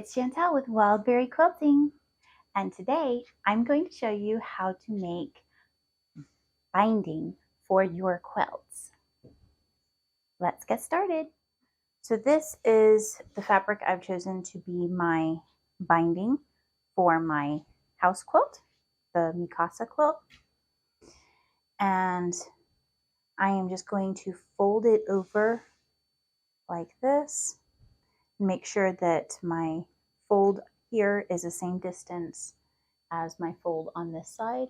it's Chantel with Wildberry Quilting, and today I'm going to show you how to make binding for your quilts. Let's get started. So this is the fabric I've chosen to be my binding for my house quilt, the Mikasa quilt, and I am just going to fold it over like this. Make sure that my fold here is the same distance as my fold on this side.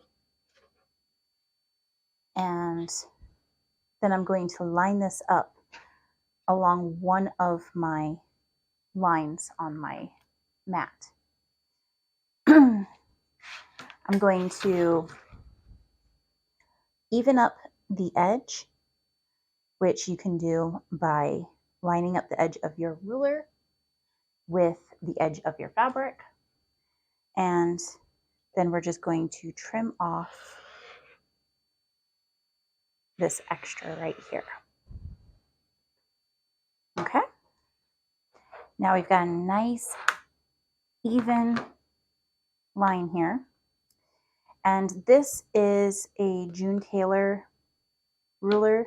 And then I'm going to line this up along one of my lines on my mat. I'm going to even up the edge, which you can do by lining up the edge of your ruler with the edge of your fabric. And then we're just going to trim off this extra right here. Okay. Now we've got a nice even line here. And this is a June Taylor ruler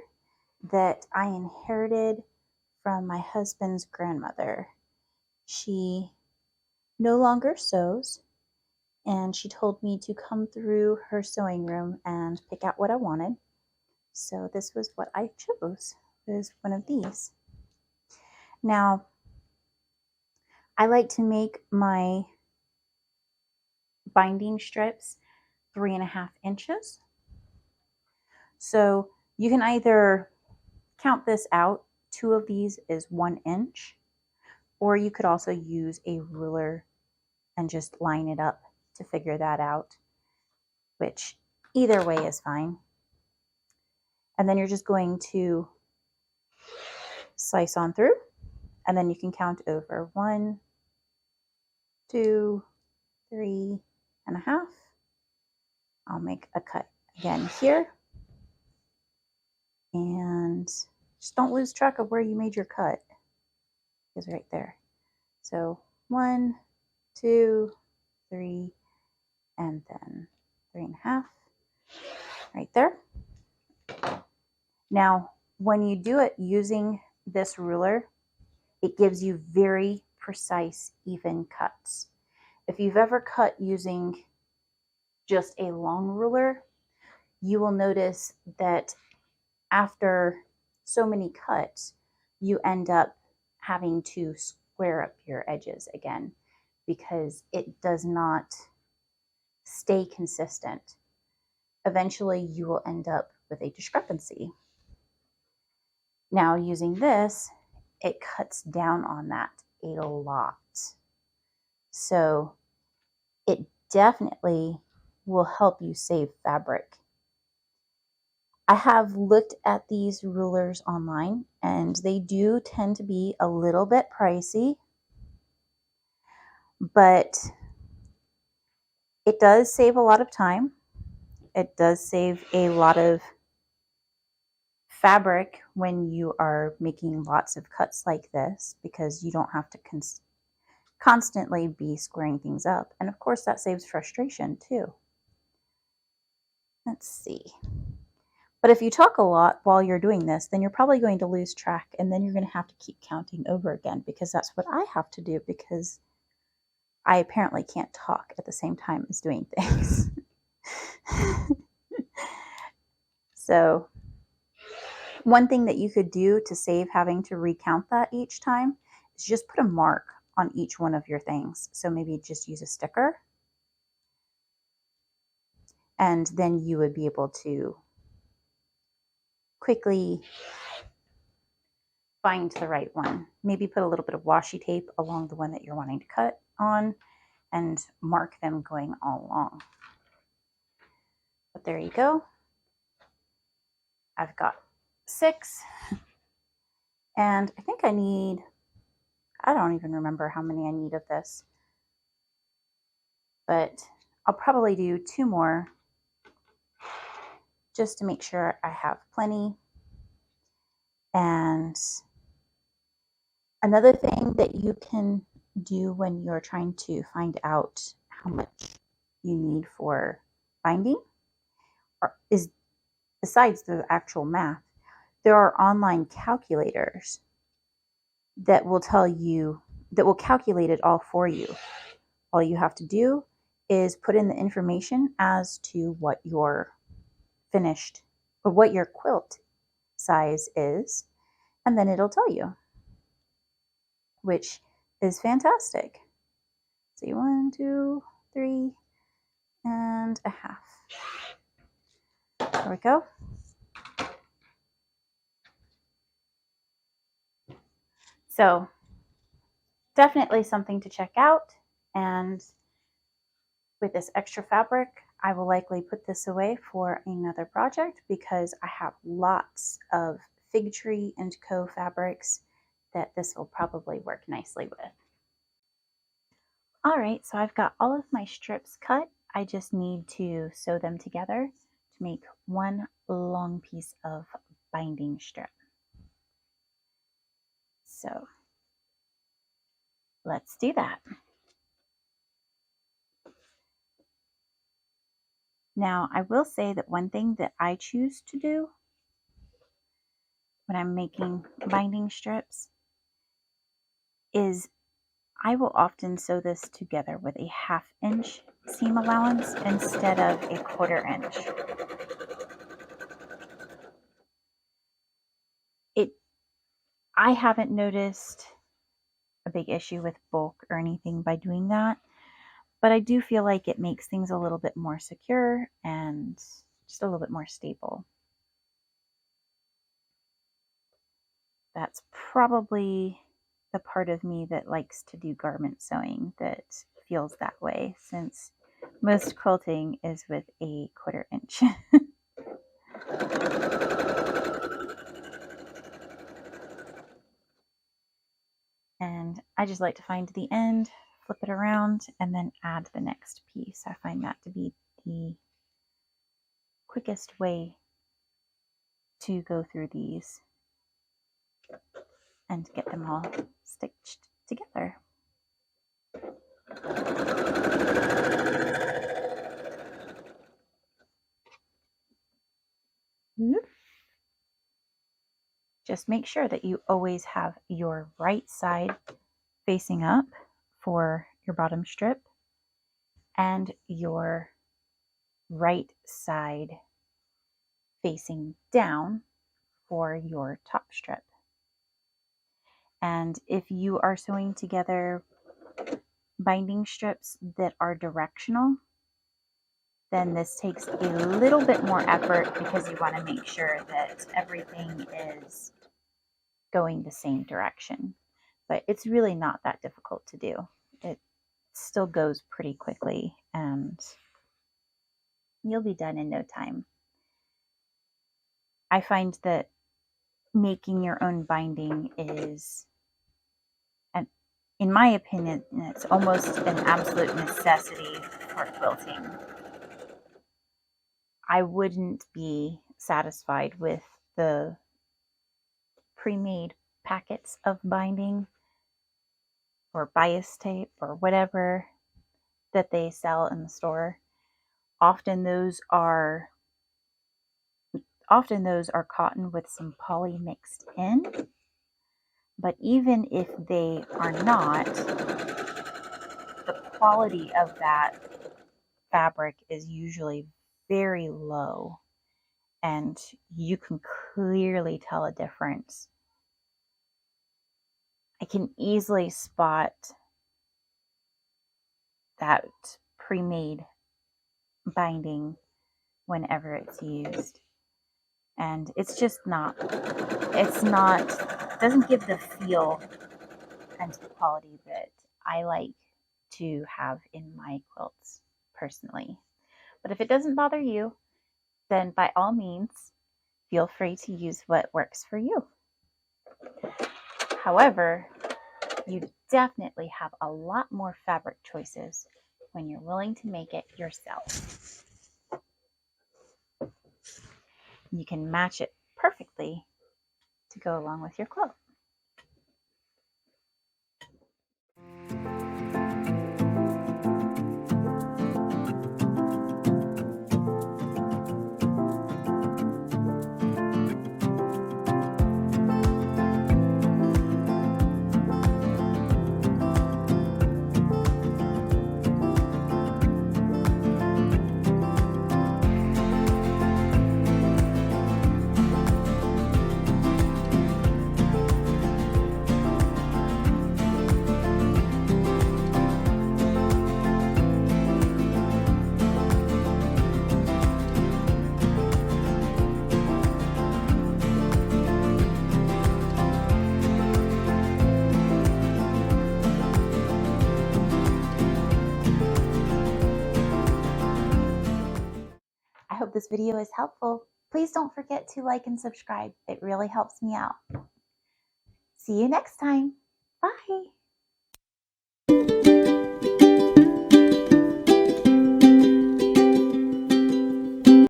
that I inherited from my husband's grandmother. She no longer sews, and she told me to come through her sewing room and pick out what I wanted. So this was what I chose. It was one of these. Now, I like to make my binding strips 3.5 inches. So you can either count this out. 2 of these is 1 inch, or you could also use a ruler and just line it up to figure that out, which either way is fine. And then you're just going to slice on through, and then you can count over 1, 2, 3.5. I'll make a cut again here, and just don't lose track of where you made your cut. It's right there. So 1, 2, 3, and then 3.5 right there. Now, when you do it using this ruler, it gives you very precise, even cuts. If you've ever cut using just a long ruler, you will notice that after so many cuts, you end up having to square up your edges again because it does not stay consistent. Eventually, you will end up with a discrepancy. Now, using this, it cuts down on that a lot. So it definitely will help you save fabric. I have looked at these rulers online, and they do tend to be a little bit pricey, but it does save a lot of time. It does save a lot of fabric when you are making lots of cuts like this, because you don't have to constantly be squaring things up. And of course, that saves frustration too. Let's see. But if you talk a lot while you're doing this, then you're probably going to lose track, and then you're going to have to keep counting over again, because that's what I have to do, because I apparently can't talk at the same time as doing things. So one thing that you could do to save having to recount that each time is just put a mark on each one of your things. So maybe just use a sticker, and then you would be able to quickly find the right one. Maybe put a little bit of washi tape along the one that you're wanting to cut on and mark them going all along. But there you go. I've got 6, and I think I don't even remember how many I need of this, but I'll probably do 2 more just to make sure I have plenty. And another thing that you can do when you're trying to find out how much you need for binding is, besides the actual math, there are online calculators that will tell you, that will calculate it all for you. All you have to do is put in the information as to what your finished, or what your quilt size is, and then it'll tell you, which is fantastic. See, 1, 2, 3 and a half. There we go. So definitely something to check out. And with this extra fabric, I will likely put this away for another project because I have lots of fig tree and co fabrics that this will probably work nicely with. All right, so I've got all of my strips cut. I just need to sew them together to make one long piece of binding strip. So let's do that. Now, I will say that one thing that I choose to do when I'm making binding strips is I will often sew this together with a 1/2 inch seam allowance instead of a 1/4 inch. I haven't noticed a big issue with bulk or anything by doing that, but I do feel like it makes things a little bit more secure and just a little bit more stable. That's probably the part of me that likes to do garment sewing that feels that way, since most quilting is with a 1/4 inch. And I just like to find the end, flip it around, and then add the next piece. I find that to be the quickest way to go through these and get them all stitched together. Just make sure that you always have your right side facing up for your bottom strip and your right side facing down for your top strip. And if you are sewing together binding strips that are directional, then this takes a little bit more effort because you want to make sure that everything is going the same direction. But it's really not that difficult to do. It still goes pretty quickly and you'll be done in no time. I find that making your own binding is, in my opinion, it's almost an absolute necessity for quilting. I wouldn't be satisfied with the pre-made packets of binding or bias tape or whatever that they sell in the store. Often those are cotton with some poly mixed in. But even if they are not, the quality of that fabric is usually very low, and you can clearly tell a difference. I can easily spot that pre-made binding whenever it's used. And it's just not, doesn't give the feel and the quality that I like to have in my quilts personally. But if it doesn't bother you, then by all means, feel free to use what works for you. However, you definitely have a lot more fabric choices when you're willing to make it yourself. You can match it perfectly to go along with your quilt. hope this video is helpful. Please don't forget to like and subscribe. It really helps me out. See you next time. Bye.